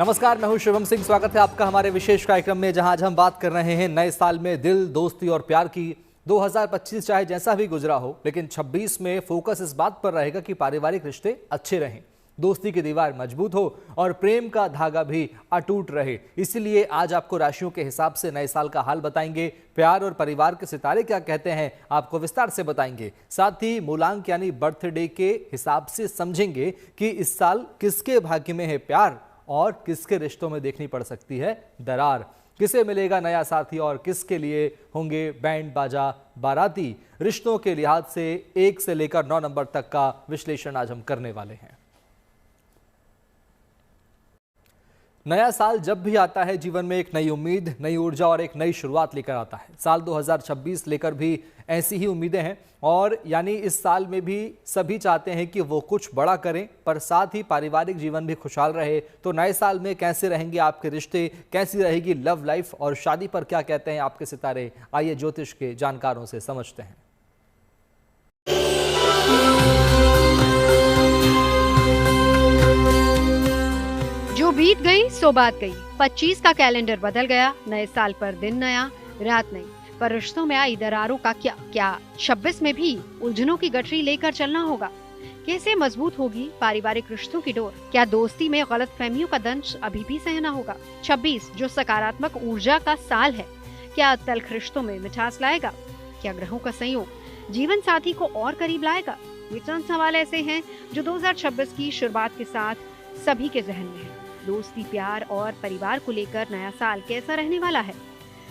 नमस्कार, मैं हूं शुभम सिंह। स्वागत है आपका हमारे विशेष कार्यक्रम में, जहां आज हम बात कर रहे हैं नए साल में दिल, दोस्ती और प्यार की। 2025 चाहे जैसा भी गुजरा हो, लेकिन 26 में फोकस इस बात पर रहेगा कि पारिवारिक रिश्ते अच्छे रहें, दोस्ती की दीवार मजबूत हो और प्रेम का धागा भी अटूट रहे। इसीलिए आज आपको राशियों के हिसाब से नए साल का हाल बताएंगे। प्यार और परिवार के सितारे क्या कहते हैं, आपको विस्तार से बताएंगे। साथ ही मूलांक यानी बर्थडे के हिसाब से समझेंगे कि इस साल किसके भाग्य में है प्यार और किसके रिश्तों में देखनी पड़ सकती है दरार। किसे मिलेगा नया साथी और किसके लिए होंगे बैंड बाजा बाराती। रिश्तों के लिहाज से 1 से लेकर 9 नंबर तक का विश्लेषण आज हम करने वाले हैं। नया साल जब भी आता है, जीवन में एक नई उम्मीद, नई ऊर्जा और एक नई शुरुआत लेकर आता है। साल 2026 लेकर भी ऐसी ही उम्मीदें हैं और यानी इस साल में भी सभी चाहते हैं कि वो कुछ बड़ा करें, पर साथ ही पारिवारिक जीवन भी खुशहाल रहे। तो नए साल में कैसे रहेंगे आपके रिश्ते, कैसी रहेगी लव लाइफ और शादी पर क्या कहते हैं आपके सितारे, आइए ज्योतिष के जानकारों से समझते हैं। जो बीत गई सो बात गई। 25 का कैलेंडर बदल गया, नए साल पर दिन नया रात नई, पर रिश्तों में आई दरारों का क्या 26 में भी उलझनों की गठरी लेकर चलना होगा? कैसे मजबूत होगी पारिवारिक रिश्तों की डोर? क्या दोस्ती में गलतफहमियों का दंश अभी भी सहना होगा? 26 जो सकारात्मक ऊर्जा का साल है, क्या तल्ख रिश्तों में मिठास लाएगा? क्या ग्रहों का संयोग जीवन साथी को और करीब लाएगा? ये चंद सवाल ऐसे हैं जो 2026 की शुरुआत के साथ सभी के जहन में है। दोस्ती, प्यार और परिवार को लेकर नया साल कैसा रहने वाला है,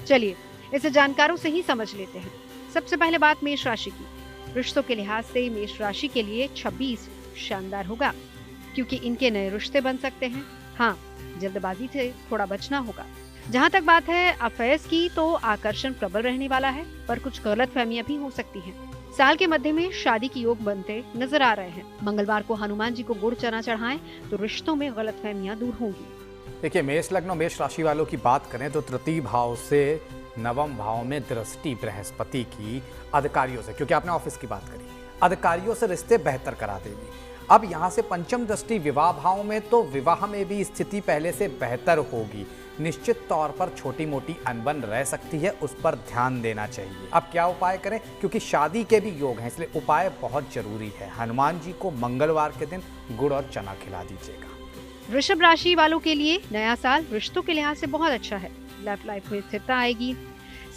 चलिए इसे जानकारों से ही समझ लेते हैं। सबसे पहले बात मेष राशि की। रिश्तों के लिहाज से मेष राशि के लिए 26 शानदार होगा, क्योंकि इनके नए रिश्ते बन सकते हैं। हाँ, जल्दबाजी से थोड़ा बचना होगा। जहाँ तक बात है अफेयर्स की, तो आकर्षण प्रबल रहने वाला है, पर कुछ गलतफहमियां भी हो सकती हैं। साल के मध्य में शादी के योग बनते नजर आ रहे हैं। मंगलवार को हनुमान जी को गुड़ चना चढ़ाएं तो रिश्तों में गलतफहमियां दूर होंगी। देखिए, मेष लग्न और मेष राशि वालों की बात करें तो तृतीय भाव से नवम भाव में दृष्टि बृहस्पति की अधिकारियों से, क्योंकि आपने ऑफिस की बात करी, अधिकारियों से रिश्ते बेहतर करा देगी। अब यहाँ से पंचम दृष्टि विवाह भाव में, तो विवाह में भी स्थिति पहले से बेहतर होगी। निश्चित तौर पर छोटी मोटी अनबन रह सकती है, उस पर ध्यान देना चाहिए। अब क्या उपाय करें, क्योंकि शादी के भी योग हैं, इसलिए उपाय बहुत जरूरी है। हनुमान जी को मंगलवार के दिन गुड़ और चना खिला दीजिएगा। वृषभ राशि वालों के लिए नया साल रिश्तों के लिहाज से बहुत अच्छा है। लव लाइफ में स्थिरता आएगी,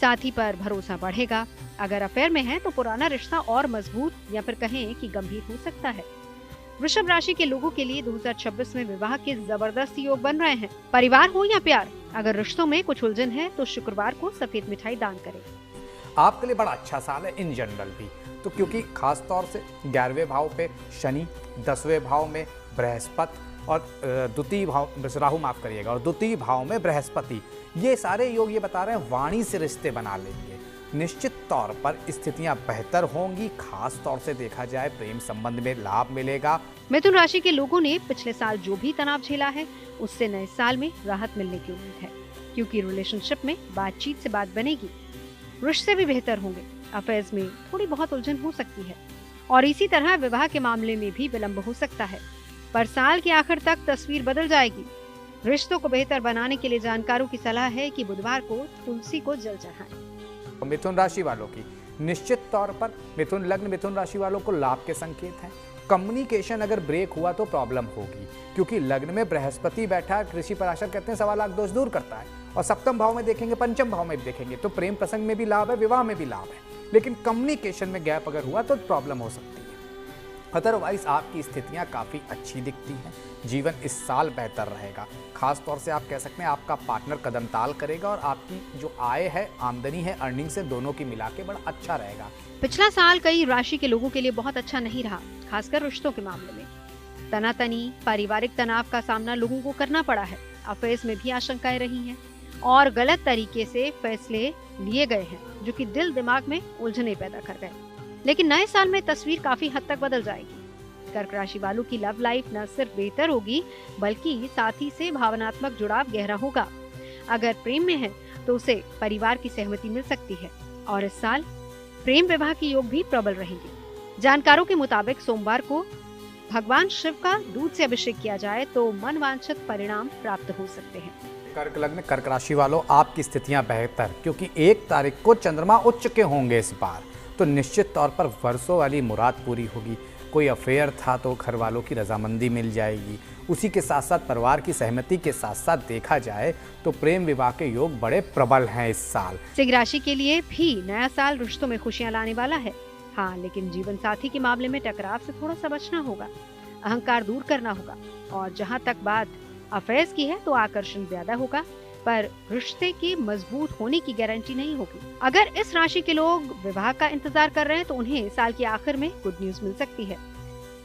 साथी पर भरोसा बढ़ेगा। अगर अफेयर में है तो पुराना रिश्ता और मजबूत या फिर कहें कि गंभीर हो सकता है। वृषभ राशि के लोगों के लिए 2026 में विवाह के जबरदस्त योग बन रहे हैं। परिवार हो या प्यार, अगर रिश्तों में कुछ उलझन है तो शुक्रवार को सफेद मिठाई दान करें। आपके लिए बड़ा अच्छा साल है इन जनरल भी, तो क्योंकि खास तौर से 11वें भाव पे शनि, 10वें भाव में बृहस्पति और द्वितीय भाव राहु, माफ करिएगा, और द्वितीय भाव में बृहस्पति, ये सारे योग ये बता रहे हैं वाणी से रिश्ते बना लेंगे। निश्चित तौर पर स्थितियां बेहतर होंगी। खास तौर से देखा जाए प्रेम संबंध में लाभ मिलेगा। मिथुन राशि के लोगों ने पिछले साल जो भी तनाव झेला है, उससे नए साल में राहत मिलने की उम्मीद है, क्योंकि रिलेशनशिप में बातचीत से बात बनेगी, रिश्ते भी बेहतर होंगे। अफेयर्स में थोड़ी बहुत उलझन हो सकती है और इसी तरह विवाह के मामले में भी विलंब हो सकता है, पर साल के आखिर तक तस्वीर बदल जाएगी। रिश्तों को बेहतर बनाने के लिए जानकारों की सलाह है कि बुधवार को तुलसी को जल चढ़ाएं। मिथुन राशि वालों की निश्चित तौर पर, मिथुन लग्न मिथुन राशि वालों को लाभ के संकेत हैं। कम्युनिकेशन अगर ब्रेक हुआ तो प्रॉब्लम होगी, क्योंकि लग्न में बृहस्पति बैठा, कृषि पराशर कहते हैं 1.25 लाख दोष दूर करता है, और सप्तम भाव में देखेंगे, पंचम भाव में भी देखेंगे तो प्रेम प्रसंग में भी लाभ है, विवाह में भी लाभ है। लेकिन कम्युनिकेशन में गैप अगर हुआ तो प्रॉब्लम हो सकती है। अदरवाइज आपकी स्थितियां काफ़ी अच्छी दिखती हैं। जीवन इस साल बेहतर रहेगा। खास तौर से आप कह सकते हैं आपका पार्टनर कदम ताल करेगा और आपकी जो आय है, आमदनी है, अर्निंग से दोनों की मिला के बड़ा अच्छा रहेगा। पिछला साल कई राशि के लोगों के लिए बहुत अच्छा नहीं रहा, खासकर रिश्तों के मामले में। तनातनी, पारिवारिक तनाव का सामना लोगों को करना पड़ा है। अफेयर्स में भी आशंकाएं रही हैं और गलत तरीके से फैसले लिए गए हैं, जो कि दिल दिमाग में उलझने पैदा कर गए। लेकिन नए साल में तस्वीर काफी हद तक बदल जाएगी। कर्क राशि वालों की लव लाइफ न सिर्फ बेहतर होगी, बल्कि साथी से भावनात्मक जुड़ाव गहरा होगा। अगर प्रेम में है तो उसे परिवार की सहमति मिल सकती है और इस साल प्रेम विवाह के योग भी प्रबल रहेंगे। जानकारों के मुताबिक सोमवार को भगवान शिव का दूध से अभिषेक किया जाए तो मनवांछित परिणाम प्राप्त हो सकते हैं। कर्क लग्न कर्क राशि वालों, आपकी स्थितियां बेहतर, क्योंकि 1 तारीख को चंद्रमा उच्च के होंगे इस बार, तो निश्चित तौर पर वर्षों वाली मुराद पूरी होगी। कोई अफेयर था तो घर वालों की रजामंदी मिल जाएगी। उसी के साथ साथ परिवार की सहमति के साथ साथ देखा जाए तो प्रेम विवाह के योग बड़े प्रबल हैं इस साल। सिंह राशि के लिए भी नया साल रिश्तों में खुशियां लाने वाला है। हाँ, लेकिन जीवन साथी के मामले में टकराव से थोड़ा सा बचना होगा, अहंकार दूर करना होगा, और जहाँ तक बात अफेयर्स की है तो आकर्षण ज्यादा होगा, पर रिश्ते के मजबूत होने की गारंटी नहीं होगी। अगर इस राशि के लोग विवाह का इंतजार कर रहे हैं तो उन्हें साल के आखिर में गुड न्यूज मिल सकती है।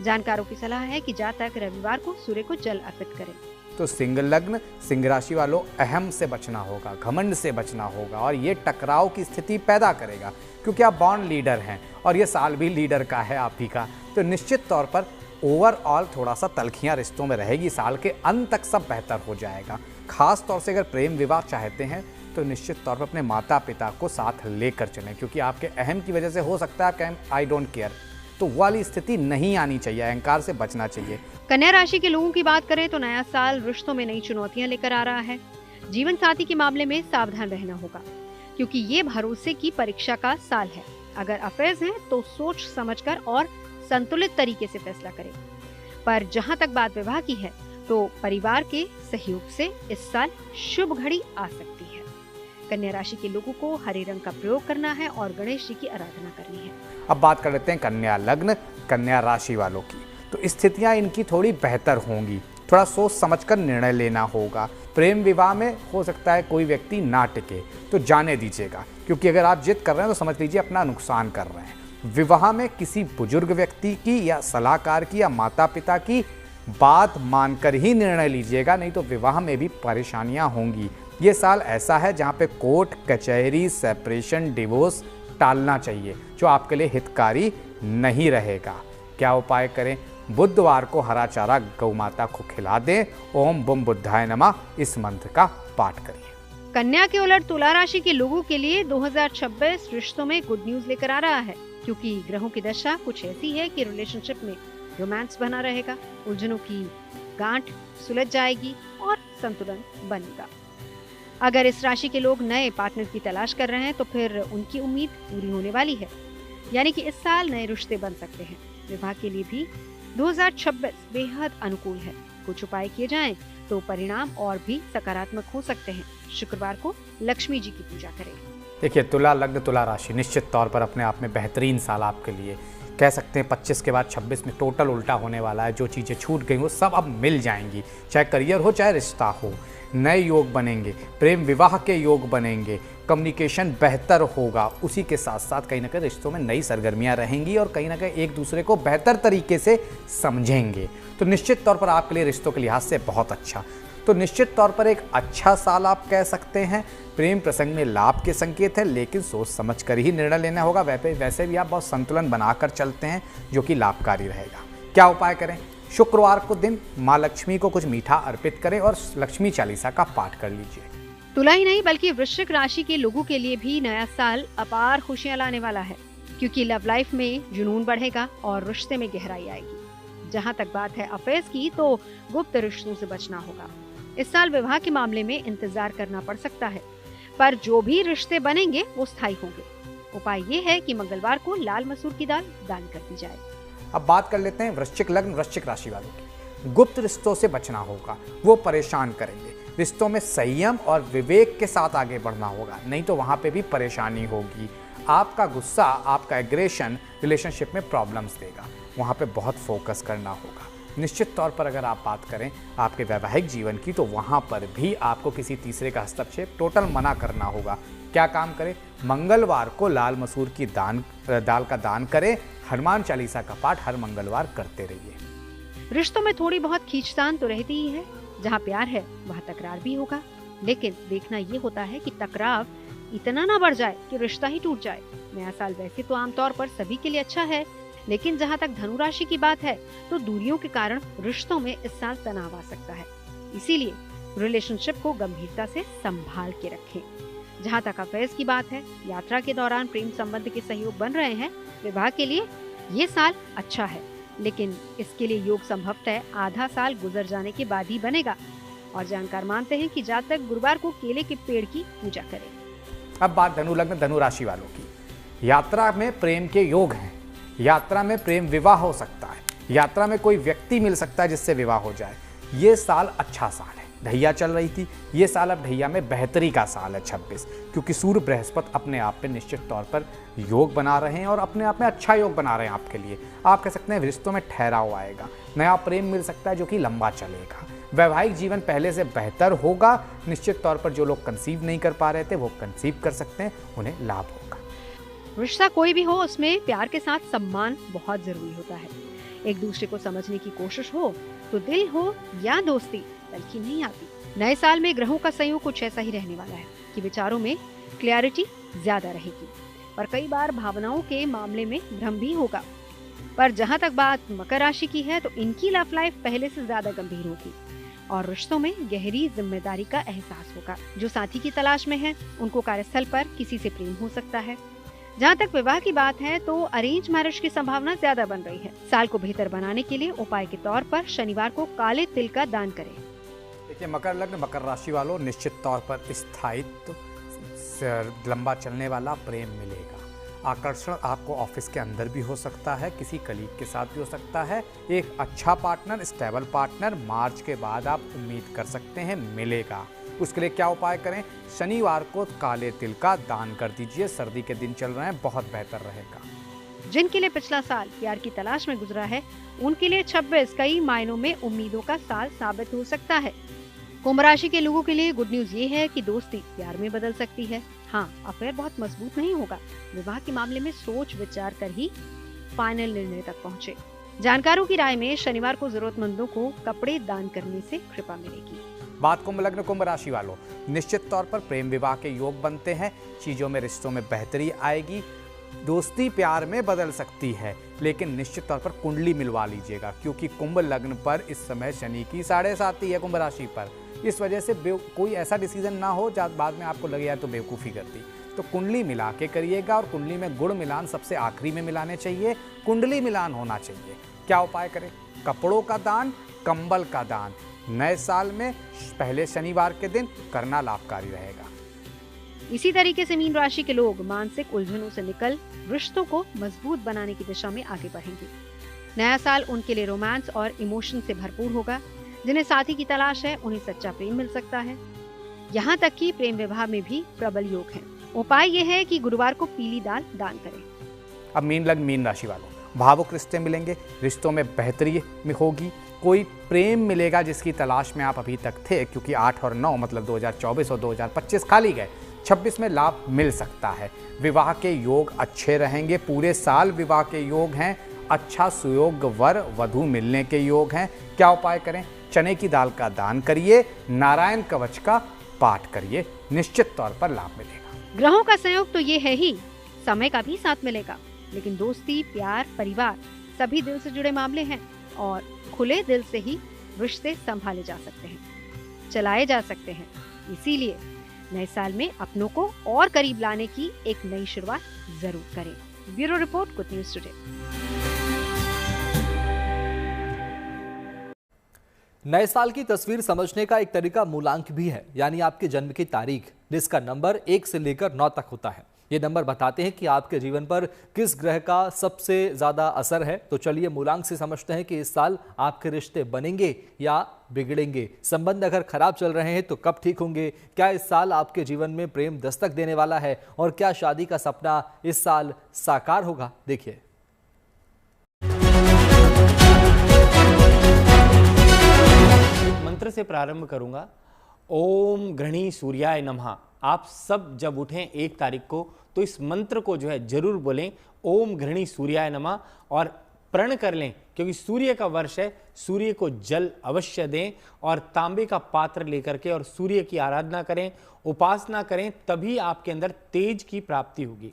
जानकारों की सलाह है कि जातक रविवार को सूर्य को जल अर्पित करें। तो सिंह लग्न सिंह राशि वालों, अहम से बचना होगा, घमंड से बचना होगा, और ये टकराव की स्थिति पैदा करेगा, क्योंकि आप बॉर्न लीडर हैं और ये साल भी लीडर का है आप ही का। तो निश्चित तौर पर ओवरऑल थोड़ा सा तलखियां रिश्तों में रहेगी, साल के अंत तक सब बेहतर हो जाएगा। खास तौर से अगर प्रेम विवाह चाहते हैं तो निश्चित तौर पर अपने माता पिता को साथ लेकर चलें, क्योंकि आपके अहम की वजह से हो सकता है कि आई डोंट केयर, तो वाली स्थिति नहीं आनी चाहिए, अहंकार से बचना चाहिए। कन्या राशि के लोगों की बात करें तो नया साल रिश्तों में नई चुनौतियां लेकर आ रहा है। जीवन साथी के मामले में सावधान रहना होगा, क्योंकि ये भरोसे की परीक्षा का साल है। अगर अफेयर्स हैं तो सोच समझकर और संतुलित तरीके से फैसला करें, पर जहां तक बात विवाह की है तो परिवार के सहयोग से इस साल शुभ घड़ी आ सकती है। कन्या राशि के लोगों को हरे रंग का प्रयोग करना है और गणेश जी की आराधना करनी है। अब बात कर लेते हैं कन्या लग्न कन्या राशि वालों की। तो स्थितियां इनकी थोड़ी बेहतर होंगी, थोड़ा सोच समझकर निर्णय लेना होगा। प्रेम विवाह में हो सकता है कोई व्यक्ति ना टिके, तो जाने दीजिएगा, क्योंकि अगर आप जिद कर रहे हैं तो समझ लीजिए अपना नुकसान कर रहे हैं। विवाह में किसी बुजुर्ग व्यक्ति की या सलाहकार की या माता पिता की बात मानकर ही निर्णय लीजिएगा, नहीं तो विवाह में भी परेशानियां होंगी। ये साल ऐसा है जहां पे कोर्ट कचहरी सेपरेशन डिवोर्स टालना चाहिए, जो आपके लिए हितकारी नहीं रहेगा। क्या उपाय करें? बुधवार को हरा चारा गौ माता को खिला दें। ओम बुम बुद्धाय नमः इस मंत्र का पाठ करिए। कन्या के उलट तुला राशि के लोगों के लिए 2026 रिश्तों में गुड न्यूज लेकर आ रहा है, क्योंकि ग्रहों की दशा कुछ ऐसी है कि रिलेशनशिप में रोमांस बना रहेगा, उलझनों की गांठ सुलझ जाएगी और संतुलन बनेगा। अगर इस राशि के लोग नए पार्टनर की तलाश कर रहे हैं तो फिर उनकी उम्मीद पूरी होने वाली है, यानी कि इस साल नए रिश्ते बन सकते हैं। विवाह के लिए भी 2026 बेहद अनुकूल है। कुछ उपाय किए जाएं तो परिणाम और भी सकारात्मक हो सकते हैं। शुक्रवार को लक्ष्मी जी की पूजा करें। देखिए, तुला लग्न तुला राशि निश्चित तौर पर अपने आप में बेहतरीन साल आपके लिए। कह सकते हैं 25 के बाद 26 में टोटल उल्टा होने वाला है। जो चीज़ें छूट गई वो सब अब मिल जाएंगी, चाहे करियर हो चाहे रिश्ता हो। नए योग बनेंगे, प्रेम विवाह के योग बनेंगे, कम्युनिकेशन बेहतर होगा। उसी के साथ साथ कहीं ना कहीं रिश्तों में नई सरगर्मियां रहेंगी और कहीं ना कहीं एक दूसरे को बेहतर तरीके से समझेंगे। तो निश्चित तौर पर आपके लिए रिश्तों के लिहाज से बहुत अच्छा, तो निश्चित तौर पर एक अच्छा साल आप कह सकते हैं। प्रेम प्रसंग में लाभ के संकेत है, लेकिन सोच समझ कर ही निर्णय लेना होगा। वैसे भी आप बहुत संतुलन बनाकर चलते हैं, जो कि लाभकारी रहेगा। क्या उपाय करें? शुक्रवार को दिन माँ लक्ष्मी को कुछ मीठा अर्पित करें और लक्ष्मी चालीसा का पाठ कर लीजिए। तुला ही नहीं बल्कि वृश्चिक राशि के लोगों के लिए भी नया साल अपार खुशियां लाने वाला है, क्योंकि लव लाइफ में जुनून बढ़ेगा और रिश्ते में गहराई आएगी। जहां तक बात है अफेयर्स की तो गुप्त रिश्तों से बचना होगा। इस साल विवाह के मामले में इंतजार करना पड़ सकता है, पर जो भी रिश्ते बनेंगे वो स्थायी होंगे। उपाय ये है कि मंगलवार को लाल मसूर की दाल दान कर दी जाए। अब बात कर लेते हैं वृश्चिक लग्न वृश्चिक राशि वालों की। गुप्त रिश्तों से बचना होगा, वो परेशान करेंगे। रिश्तों में संयम और विवेक के साथ आगे बढ़ना होगा, नहीं तो वहां पे भी परेशानी होगी। आपका गुस्सा, आपका एग्रेशन रिलेशनशिप में प्रॉब्लम्स देगा, वहां पे बहुत फोकस करना होगा। निश्चित तौर पर अगर आप बात करें आपके वैवाहिक जीवन की, तो वहां पर भी आपको किसी तीसरे का हस्तक्षेप टोटल मना करना होगा। क्या काम करें? मंगलवार को लाल मसूर की दाल का दान करें। हनुमान चालीसा का पाठ हर मंगलवार करते रहिए। रिश्तों में थोड़ी बहुत खींचतान तो रहती ही है। जहाँ प्यार है वहाँ तकरार भी होगा, लेकिन देखना ये होता है कि टकराव इतना ना बढ़ जाए कि रिश्ता ही टूट जाए। नया साल वैसे तो आमतौर पर सभी के लिए अच्छा है, लेकिन जहाँ तक धनु राशि की बात है तो दूरियों के कारण रिश्तों में इस साल तनाव आ सकता है। इसीलिए रिलेशनशिप को गंभीरता से संभाल के रखें। जहाँ तक अफेयर्स की बात है, यात्रा के दौरान प्रेम संबंध के सहयोग बन रहे हैं। विवाह के लिए ये साल अच्छा है, लेकिन इसके लिए योग संभवतः आधा साल गुजर जाने के बाद ही बनेगा। और जानकार मानते हैं कि जातक गुरुवार को केले के पेड़ की पूजा करें। अब बात धनु लग्न धनु राशि वालों की। यात्रा में प्रेम के योग हैं, यात्रा में प्रेम विवाह हो सकता है, यात्रा में कोई व्यक्ति मिल सकता है जिससे विवाह हो जाए। ये साल अच्छा साल है। ढैया चल रही थी, ये साल अब ढैया में बेहतरी का साल है 26, क्योंकि सूर्य बृहस्पति अपने आप पे निश्चित तौर पर योग बना रहे हैं और अपने आप में अच्छा योग बना रहे हैं आपके लिए। आप कह सकते हैं रिश्तों में ठहराव आएगा, नया प्रेम मिल सकता है जो कि लंबा चलेगा। वैवाहिक जीवन पहले से बेहतर होगा। निश्चित तौर पर जो लोग कंसीव नहीं कर पा रहे थे वो कंसीव कर सकते हैं, उन्हें लाभ होगा। रिश्ता कोई भी हो, उसमें प्यार के साथ सम्मान बहुत जरूरी होता है। एक दूसरे को समझने की कोशिश हो तो दिल हो या दोस्ती तलखी नहीं आती। नए साल में ग्रहों का संयोग कुछ ऐसा ही रहने वाला है कि विचारों में क्लैरिटी ज्यादा रहेगी, पर कई बार भावनाओं के मामले में भ्रम भी होगा। पर जहां तक बात मकर राशि की है तो इनकी लव लाइफ पहले से ज्यादा गंभीर होगी और रिश्तों में गहरी जिम्मेदारी का एहसास होगा। जो साथी की तलाश में है उनको कार्यस्थल पर किसी से प्रेम हो सकता है। जहाँ तक विवाह की बात है तो अरेंज मैरिज की संभावना ज्यादा बन रही है। साल को बेहतर बनाने के लिए उपाय के तौर पर शनिवार को काले तिल का दान करें। देखिए मकर लग्न मकर राशि वालों, निश्चित तौर पर स्थायित्व, लंबा चलने वाला प्रेम मिलेगा। आकर्षण आपको ऑफिस के अंदर भी हो सकता है, किसी कलीग के साथ भी हो सकता है। एक अच्छा पार्टनर, स्टेबल पार्टनर मार्च के बाद आप उम्मीद कर सकते हैं मिलेगा। उसके लिए क्या उपाय करें? शनिवार को काले तिल का दान कर दीजिए। सर्दी के दिन चल रहे हैं, बहुत बेहतर रहेगा। जिनके लिए पिछला साल प्यार की तलाश में गुजरा है उनके लिए 26 कई मायनों में उम्मीदों का साल साबित हो सकता है। कुंभ राशि के लोगों के लिए गुड न्यूज ये है कि दोस्ती प्यार में बदल सकती है। हाँ, अफेयर बहुत मजबूत नहीं होगा। विवाह के मामले में सोच विचार कर ही फाइनल निर्णय तक पहुँचे। जानकारों की राय में शनिवार को जरूरतमंदों को कपड़े दान करने से कृपा मिलेगी। बात कुंभ लग्न कुंभ राशि वालों, निश्चित तौर पर प्रेम विवाह के योग बनते हैं। चीजों में, रिश्तों में बेहतरी आएगी। दोस्ती प्यार में बदल सकती है, लेकिन निश्चित तौर पर कुंडली मिलवा लीजिएगा, क्योंकि कुंभ लग्न पर इस समय शनि की 7.5 है कुंभ राशि पर। इस वजह से कोई ऐसा डिसीजन ना हो जब बाद में आपको लगे यार तो बेवकूफ़ी कर दी। तो कुंडली मिला के करिएगा, और कुंडली में गुड़ मिलान सबसे आखिरी में मिलाने चाहिए। कुंडली मिलान होना चाहिए। क्या उपाय करें? कपड़ों का दान, कंबल का दान नए साल में पहले शनिवार के दिन करना लाभकारी रहेगा। इसी तरीके से मीन राशि के लोग मानसिक उलझनों से निकल रिश्तों को मजबूत बनाने की दिशा में आगे बढ़ेंगे। नया साल उनके लिए रोमांस और इमोशन से भरपूर होगा। जिन्हें साथी की तलाश है उन्हें सच्चा प्रेम मिल सकता है। यहाँ तक कि प्रेम विवाह में भी प्रबल योग है। उपाय यह है कि गुरुवार को पीली दाल दान करें। अब मीन लग्न मीन राशि वालों, भावुक रिश्ते मिलेंगे, रिश्तों में बेहतरी में होगी। कोई प्रेम मिलेगा जिसकी तलाश में आप अभी तक थे, क्योंकि 8 और 9 मतलब 2024 और 2025 खाली गए। 26 में लाभ मिल सकता है। विवाह के योग अच्छे रहेंगे। पूरे साल विवाह के योग हैं। अच्छा सुयोग वर वधू मिलने के योग हैं। क्या उपाय करें? चने की दाल का दान करिए, नारायण कवच का पाठ करिए, निश्चित तौर पर लाभ मिलेगा। ग्रहों का संयोग तो ये है ही, समय का भी साथ मिलेगा, लेकिन दोस्ती, प्यार, परिवार सभी दिल से जुड़े मामले हैं और खुले दिल से ही रिश्ते संभाले जा सकते हैं, चलाए जा सकते हैं। इसीलिए नए साल में अपनों को और करीब लाने की एक नई शुरुआत जरूर करें। Bureau report, good news today. नए साल की तस्वीर समझने का एक तरीका मूलांक भी है, यानी आपके जन्म की तारीख, जिसका नंबर 1 से लेकर 9 तक होता है। ये नंबर बताते हैं कि आपके जीवन पर किस ग्रह का सबसे ज्यादा असर है। तो चलिए मूलांक से समझते हैं कि इस साल आपके रिश्ते बनेंगे या बिगड़ेंगे। संबंध अगर खराब चल रहे हैं तो कब ठीक होंगे? क्या इस साल आपके जीवन में प्रेम दस्तक देने वाला है? और क्या शादी का सपना इस साल साकार होगा? देखिए। मंत्र से प्रारंभ करूंगा। ओम गृणी सूर्याय नमः। आप सब जब उठें 1 तारीख को तो इस मंत्र को जो है जरूर बोलें, ओम गृणी सूर्याय नमः, और प्रण कर लें, क्योंकि सूर्य का वर्ष है। सूर्य को जल अवश्य दें और तांबे का पात्र लेकर के और सूर्य की आराधना करें, उपासना करें, तभी आपके अंदर तेज की प्राप्ति होगी।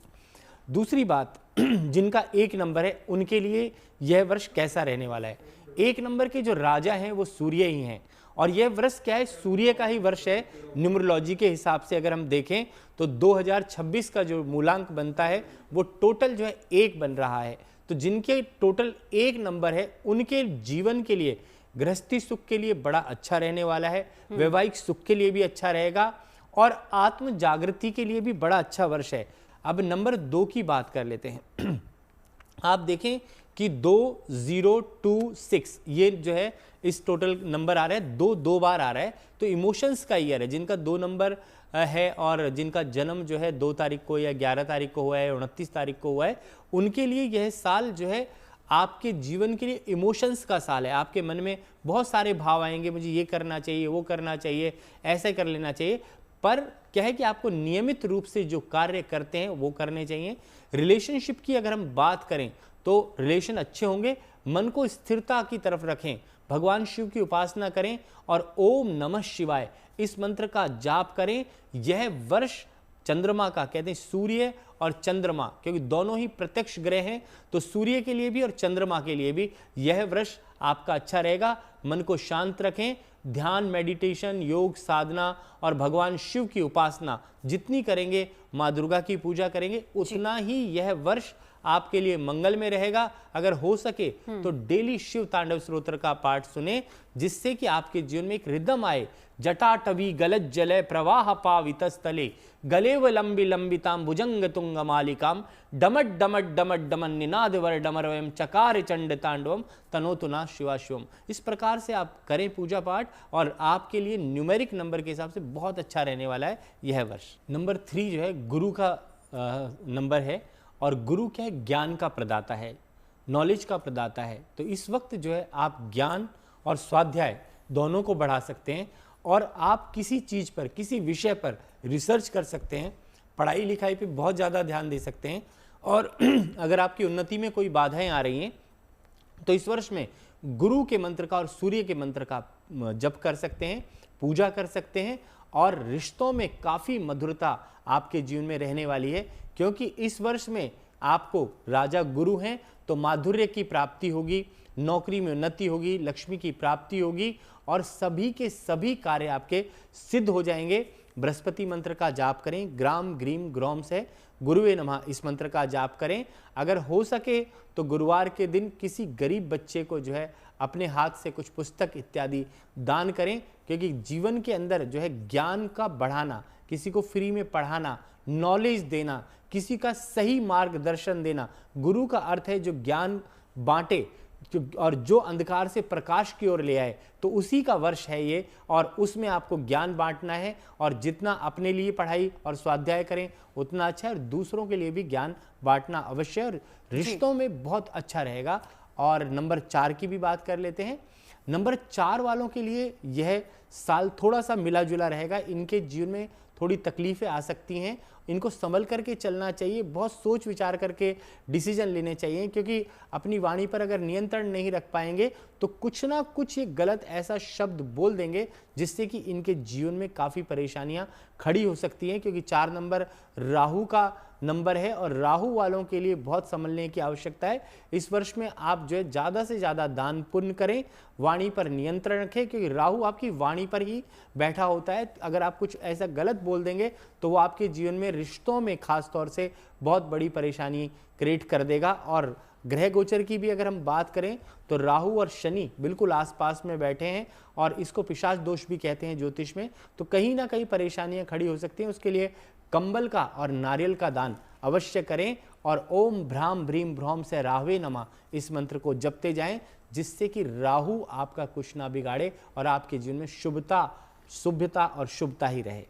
दूसरी बात, जिनका 1 नंबर है उनके लिए यह वर्ष कैसा रहने वाला है। 1 नंबर के जो राजा हैं वो सूर्य ही हैं, और यह वर्ष क्या है? सूर्य का ही वर्ष है। न्यूमरोलॉजी के हिसाब से अगर हम देखें तो 2026 का जो मूलांक बनता है वो टोटल जो है 1 बन रहा है। तो जिनके टोटल 1 नंबर है उनके जीवन के लिए गृहस्थी सुख के लिए बड़ा अच्छा रहने वाला है, वैवाहिक सुख के लिए भी अच्छा रहेगा और आत्म जागृति के लिए भी बड़ा अच्छा वर्ष है। अब नंबर 2 की बात कर लेते हैं। आप देखें कि 2026 ये जो है इस टोटल नंबर आ रहा है, 2 बार आ रहा है, तो इमोशंस का ईयर है। जिनका 2 नंबर है और जिनका जन्म जो है 2 तारीख को या 11 तारीख को हुआ है, 29 तारीख को हुआ है, उनके लिए यह साल जो है आपके जीवन के लिए इमोशंस का साल है। आपके मन में बहुत सारे भाव आएंगे, मुझे ये करना चाहिए, वो करना चाहिए, ऐसे कर लेना चाहिए, पर क्या है कि आपको नियमित रूप से जो कार्य करते हैं वो करने चाहिए। रिलेशनशिप की अगर हम बात करें तो रिलेशन अच्छे होंगे, मन को स्थिरता की तरफ रखें, भगवान शिव की उपासना करें और ओम नमः शिवाय इस मंत्र का जाप करें। यह वर्ष चंद्रमा का, कहते हैं सूर्य और चंद्रमा, क्योंकि दोनों ही प्रत्यक्ष ग्रह हैं, तो सूर्य के लिए भी और चंद्रमा के लिए भी यह वर्ष आपका अच्छा रहेगा। मन को शांत रखें, ध्यान, मेडिटेशन, योग, साधना और भगवान शिव की उपासना जितनी करेंगे, माँ दुर्गा की पूजा करेंगे, उतना ही यह वर्ष आपके लिए मंगल में रहेगा। अगर हो सके तो डेली शिव तांडव स्तोत्र का पाठ सुने, जिससे कि आपके जीवन में एक रिदम आए। जटाटवी गलत जलय प्रवाह पावितस्थले गलेव लंबी लंबिताम भुजंग तुंग मालिकाम डमट डमट डमट डमन निनाद वर डमरवयम चकार चंड तांडवम तनोतुना शिवा शिवम। इस प्रकार से आप करें पूजा पाठ और आपके लिए न्यूमेरिक नंबर के हिसाब से बहुत अच्छा रहने वाला है यह वर्ष। नंबर 3 जो है गुरु का नंबर है और गुरु क्या है, ज्ञान का प्रदाता है, नॉलेज का प्रदाता है। तो इस वक्त जो है आप ज्ञान और स्वाध्याय दोनों को बढ़ा सकते हैं और आप किसी चीज़ पर, किसी विषय पर रिसर्च कर सकते हैं, पढ़ाई लिखाई पे बहुत ज़्यादा ध्यान दे सकते हैं। और अगर आपकी उन्नति में कोई बाधाएं आ रही हैं तो इस वर्ष में गुरु के मंत्र का और सूर्य के मंत्र का जप कर सकते हैं, पूजा कर सकते हैं और रिश्तों में काफ़ी मधुरता आपके जीवन में रहने वाली है, क्योंकि इस वर्ष में आपको राजा गुरु हैं तो माधुर्य की प्राप्ति होगी, नौकरी में उन्नति होगी, लक्ष्मी की प्राप्ति होगी और सभी के सभी कार्य आपके सिद्ध हो जाएंगे। बृहस्पति मंत्र का जाप करें, ग्राम ग्रीम ग्रोम से गुरुवे नमः इस मंत्र का जाप करें। अगर हो सके तो गुरुवार के दिन किसी गरीब बच्चे को जो है अपने हाथ से कुछ पुस्तक इत्यादि दान करें, क्योंकि जीवन के अंदर जो है ज्ञान का बढ़ाना, किसी को फ्री में पढ़ाना, नॉलेज देना, किसी का सही मार्गदर्शन देना, गुरु का अर्थ है जो ज्ञान बांटे और जो अंधकार से प्रकाश की ओर ले आए, तो उसी का वर्ष है ये और उसमें आपको ज्ञान बांटना है और जितना अपने लिए पढ़ाई और स्वाध्याय करें उतना अच्छा है और दूसरों के लिए भी ज्ञान बांटना अवश्य और रिश्तों में बहुत अच्छा रहेगा। और नंबर 4 की भी बात कर लेते हैं। नंबर 4 वालों के लिए यह साल थोड़ा सा मिला जुला रहेगा, इनके जीवन में थोड़ी तकलीफें आ सकती हैं, इनको संभल करके चलना चाहिए, बहुत सोच विचार करके डिसीजन लेने चाहिए, क्योंकि अपनी वाणी पर अगर नियंत्रण नहीं रख पाएंगे तो कुछ ना कुछ ये गलत ऐसा शब्द बोल देंगे जिससे कि इनके जीवन में काफ़ी परेशानियां खड़ी हो सकती हैं, क्योंकि 4 नंबर राहु का नंबर है और राहु वालों के लिए बहुत संभलने की आवश्यकता है। इस वर्ष में आप जो है ज़्यादा से ज़्यादा दान पुण्य करें, वाणी पर नियंत्रण रखें, क्योंकि राहु आपकी वाणी पर ही बैठा होता है। अगर आप कुछ ऐसा गलत बोल देंगे तो वो आपके जीवन में रिश्तों में खास तौर से बहुत बड़ी परेशानी क्रिएट कर देगा। और ग्रह गोचर की भी अगर हम बात करें तो राहु और शनि बिल्कुल आसपास में बैठे हैं और इसको पिशाच दोष भी कहते हैं ज्योतिष में, तो कहीं ना कहीं परेशानियां खड़ी हो सकती हैं। उसके लिए कंबल का और नारियल का दान अवश्य करें और ओम भ्राम भ्रीम भ्रौम से राहवे नमः इस मंत्र को जपते जाएं, जिससे कि राहु आपका कुछ ना बिगाड़े और आपके जीवन में शुभता, शुभ्यता और शुभता ही रहे।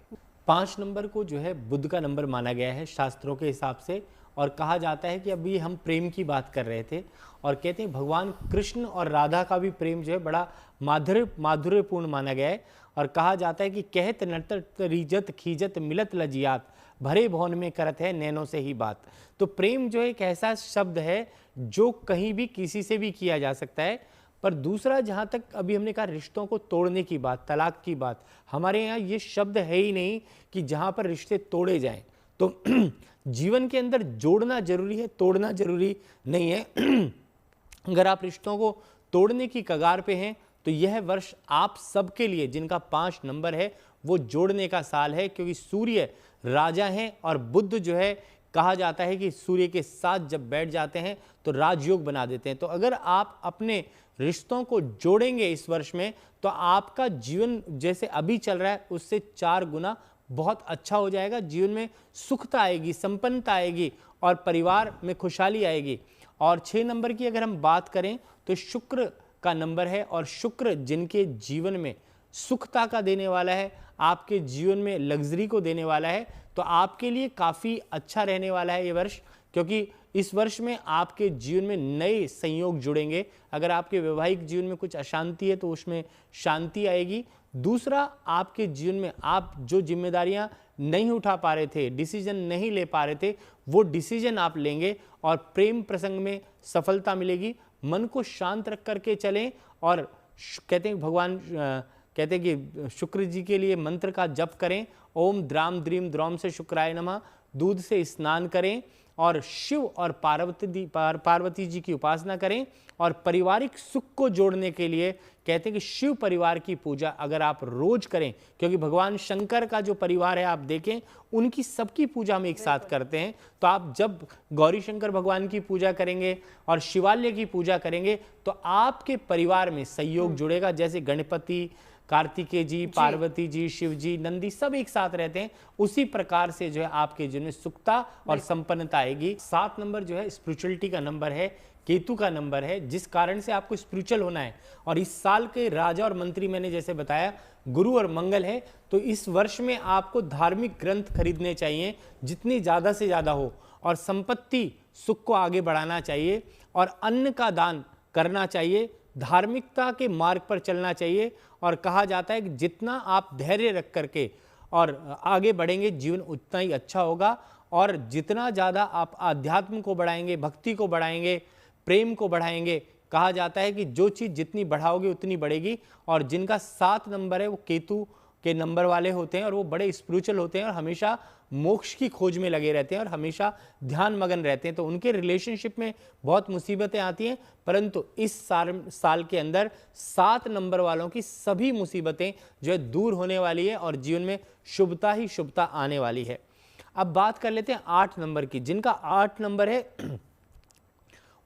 5 नंबर को जो है बुध का नंबर माना गया है शास्त्रों के हिसाब से, और कहा जाता है कि अभी हम प्रेम की बात कर रहे थे और कहते हैं भगवान कृष्ण और राधा का भी प्रेम जो है बड़ा माधुर्यपूर्ण माना गया है। और कहा जाता है कि कहत नर्तक रीजत खीजत मिलत लजियात भरे भवन में करत है नैनों से ही बात। तो प्रेम जो एक ऐसा शब्द है जो कहीं भी किसी से भी किया जा सकता है, पर दूसरा जहाँ तक अभी हमने कहा रिश्तों को तोड़ने की बात, तलाक की बात, हमारे यहाँ ये शब्द है ही नहीं कि जहाँ पर रिश्ते तोड़े जाएं। तो जीवन के अंदर जोड़ना जरूरी है, तोड़ना जरूरी नहीं है। अगर आप रिश्तों को तोड़ने की कगार पे हैं तो यह वर्ष आप सबके लिए, जिनका 5 नंबर है, वो जोड़ने का साल है, क्योंकि सूर्य राजा हैं और बुध जो है कहा जाता है कि सूर्य के साथ जब बैठ जाते हैं तो राजयोग बना देते हैं। तो अगर आप अपने रिश्तों को जोड़ेंगे इस वर्ष में तो आपका जीवन जैसे अभी चल रहा है उससे 4 गुना बहुत अच्छा हो जाएगा। जीवन में सुखता आएगी, संपन्नता आएगी और परिवार में खुशहाली आएगी। और 6 नंबर की अगर हम बात करें तो शुक्र का नंबर है और शुक्र जिनके जीवन में सुखता का देने वाला है, आपके जीवन में लग्जरी को देने वाला है, तो आपके लिए काफ़ी अच्छा रहने वाला है ये वर्ष, क्योंकि इस वर्ष में आपके जीवन में नए संयोग जुड़ेंगे। अगर आपके वैवाहिक जीवन में कुछ अशांति है तो उसमें शांति आएगी। दूसरा, आपके जीवन में आप जो जिम्मेदारियां नहीं उठा पा रहे थे, डिसीजन नहीं ले पा रहे थे, वो डिसीजन आप लेंगे और प्रेम प्रसंग में सफलता मिलेगी। मन को शांत रख करके चलें और कहते हैं भगवान कहते हैं कि शुक्र जी के लिए मंत्र का जप करें, ओम द्राम द्रीम द्रौम से शुक्राय नमः, दूध से स्नान करें और शिव और पार्वती जी की उपासना करें। और पारिवारिक सुख को जोड़ने के लिए कहते हैं कि शिव परिवार की पूजा अगर आप रोज करें, क्योंकि भगवान शंकर का जो परिवार है आप देखें उनकी सबकी पूजा हम एक साथ करते हैं, तो आप जब गौरी शंकर भगवान की पूजा करेंगे और शिवालय की पूजा करेंगे तो आपके परिवार में सहयोग जुड़ेगा। जैसे गणपति, कार्तिकेय जी, पार्वती जी, शिव जी, नंदी सब एक साथ रहते हैं, उसी प्रकार से जो है आपके जीवन में सुखता और संपन्नता आएगी। 7 नंबर जो है स्पिरिचुअलिटी का नंबर है, केतु का नंबर है, जिस कारण से आपको स्पिरिचुअल होना है। और इस साल के राजा और मंत्री मैंने जैसे बताया गुरु और मंगल है, तो इस वर्ष में आपको धार्मिक ग्रंथ खरीदने चाहिए जितनी ज़्यादा से ज़्यादा हो, और संपत्ति सुख को आगे बढ़ाना चाहिए और अन्न का दान करना चाहिए, धार्मिकता के मार्ग पर चलना चाहिए। और कहा जाता है कि जितना आप धैर्य रख करके और आगे बढ़ेंगे जीवन उतना ही अच्छा होगा, और जितना ज़्यादा आप आध्यात्म को बढ़ाएंगे, भक्ति को बढ़ाएंगे, प्रेम को बढ़ाएंगे, कहा जाता है कि जो चीज़ जितनी बढ़ाओगे उतनी बढ़ेगी। और जिनका 7 नंबर है वो केतु के नंबर वाले होते हैं और वो बड़े स्पिरिचुअल होते हैं और हमेशा मोक्ष की खोज में लगे रहते हैं और हमेशा ध्यान मगन रहते हैं। तो उनके रिलेशनशिप में बहुत मुसीबतें आती हैं, परंतु इस साल के अंदर 7 नंबर वालों की सभी मुसीबतें जो है दूर होने वाली है और जीवन में शुभता ही शुभता आने वाली है। अब बात कर लेते हैं 8 नंबर की। जिनका 8 नंबर है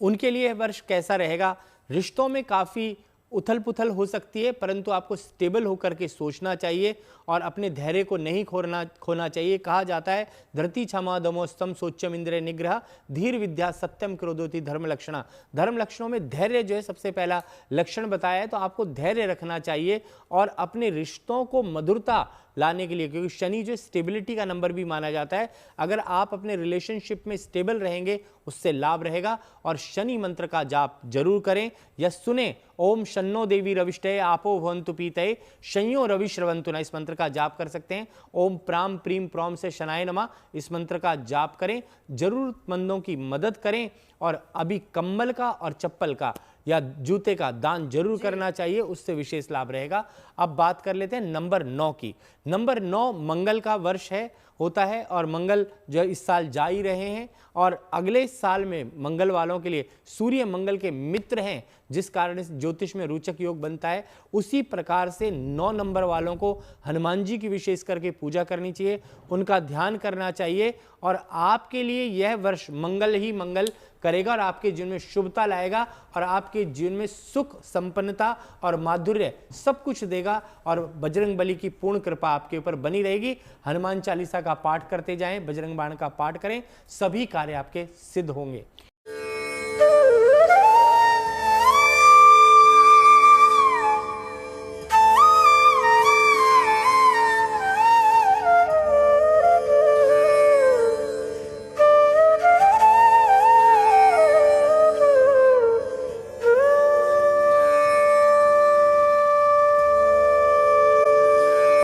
उनके लिए वर्ष कैसा रहेगा। रिश्तों में काफ़ी उथल पुथल हो सकती है, परंतु आपको स्टेबल होकर के सोचना चाहिए और अपने धैर्य को नहीं खोना चाहिए। कहा जाता है धरती क्षमा दमोस्तम सोच्यम इंद्र निग्रह धीर विद्या सत्यम क्रोधोति धर्म लक्षणा। धर्म लक्षणों में धैर्य जो है सबसे पहला लक्षण बताया है, तो आपको धैर्य रखना चाहिए और अपने रिश्तों को मधुरता लाने के लिए, क्योंकि शनि जो स्टेबिलिटी का नंबर भी माना जाता है, अगर आप अपने रिलेशनशिप में स्टेबल रहेंगे उससे लाभ रहेगा। और शनि मंत्र का जाप जरूर करें या सुने, ओम शन्नो देवी रविष्टये आपो भवन्तु पीतये शंयो रवि श्रवन्तु न, इस मंत्र का जाप कर सकते हैं। ओम प्राम प्रीम प्रॉम से शनाय नमः, इस मंत्र का जाप करें। जरूरतमंदों की मदद करें और अभी कंबल का और चप्पल का या जूते का दान जरूर करना चाहिए, उससे विशेष लाभ रहेगा। अब बात कर लेते हैं नंबर 9 की। नंबर 9 मंगल का वर्ष होता है और मंगल जो इस साल जा ही रहे हैं और अगले साल में मंगल वालों के लिए सूर्य मंगल के मित्र हैं, जिस कारण इस ज्योतिष में रोचक योग बनता है। उसी प्रकार से 9 नंबर वालों को हनुमान जी की विशेष करके पूजा करनी चाहिए, उनका ध्यान करना चाहिए और आपके लिए यह वर्ष मंगल ही मंगल करेगा और आपके जीवन में शुभता लाएगा और आपके जीवन में सुख, संपन्नता और माधुर्य सब कुछ देगा और बजरंग बली की पूर्ण कृपा आपके ऊपर बनी रहेगी। हनुमान चालीसा का पाठ करते जाएं, बजरंग बाण का पाठ करें, सभी कार्य आपके सिद्ध होंगे।